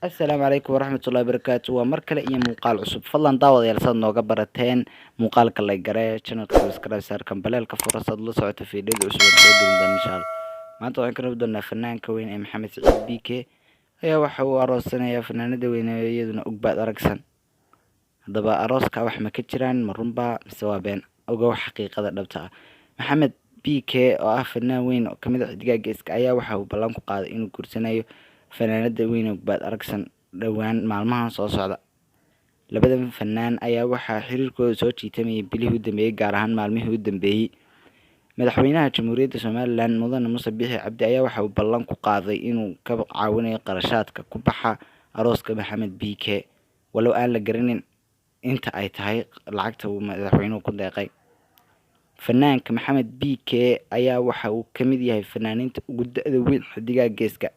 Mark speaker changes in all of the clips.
Speaker 1: Assalaamu calaykum waraxmatullaahi wabarakaatu. Waa mar kale iyo muuqaal cusub. Fadlan daawadayaal saad nooga barateen muuqaalka like garee channelka subscribe saar kambaleelka furasad la socota fiidyada cusub ee soo gelin doona insha Allah. Maanta waxaan ka rabi doonaa fanaanka weyn ee Maxamed Saciid BK ayaa waxa uu aroosanayaa fanaanada weyn ee iyaduna Ugbaad Aragsan. Haddaba arooska wax ma ka jiraan ma runbaa mise waa been? Ogow xaqiiqada dhabta ah. Maxamed BK oo ah fanaan weyn oo kamid ah xidigaha geeska ayaa waxa uu ballan ku qaaday inuu guursanayo fanaanada weyn ee Ugbaad Aragsan dhowaan maalmahan soo socda. Labadan fanaan ayaa waxaa xiriirkooda soo jiitamayay bilihii u dambeeyay, gaar ahaan maalmihii u dambeeyay. Madaxweynaha Jamhuuriyadda Somaliland Mudane Muuse Biixi Cabdi ayaa waxa uu ballan ku qaaday inuu ka caawinayo qarashaadka ku baxa arooska Maxamed BK, walow aan la garanin inta ay tahay lacagta uu madaxweynuhu ku deeqay. Fanaanka Maxamed BK ayaa waxa uu ka mid yahay fanaaniinta ugu da'da weyn xidigaha geeska.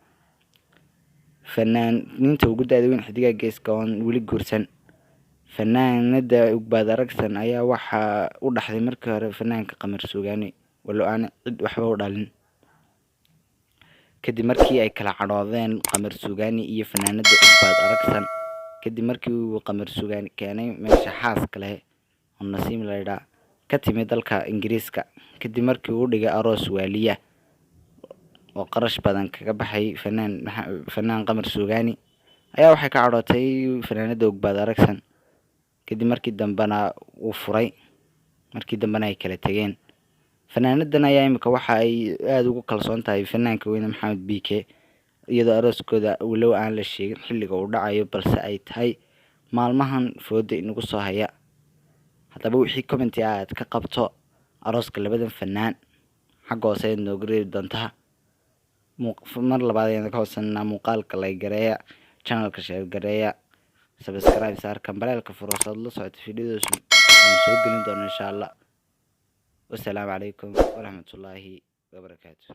Speaker 1: Oon weli guursan. Fanaanada Ugbaad Aragsan ayaa waxa u dhaxday markii hore fanaanka Qamar Suugaani, walow aan cid waxba u dhalin. Kadib markii ay kala cadhoodeen Qamar Suugaani iyo fanaanada Ugbaad Aragsan, kadib markii uu Qamar Suugaani keenay meesha xaaska leh oo Nasiim la yidhaa ka timid dalka Ingiriiska, kadib markii uu dhigay aroos waaliya oo qarash badan kaga baxay fanaan Qamar Suugaani ayaa waxay ka cadhootay fanaanada Ugbaad Aragsan. kadib markii dambana uu furay, markii dambana ay kala tageen. Fanaanadan ayaa imika waxa ay aad ugu kalsoon tahay fanaanka weyn Maxamed BK, iyadoo arooskooda walow aan la sheegin xilliga uu dhacayo, balse ay tahay maalmahan fooda inagu soo haya. Haddaba wixii comment aad ka qabto arooska labadan fanaan xagga hoose aad nooga reebi doontaa. mar labaad ayaan ka hoosanaa muuqaalka like gareeya, channelka share gareeya, subscribe saar kambaleelka furasad la socota fiidyada aan soo gelin doono insha Allah. Wassalaamu calaykum waraxmatullaahi wabarakaatuh.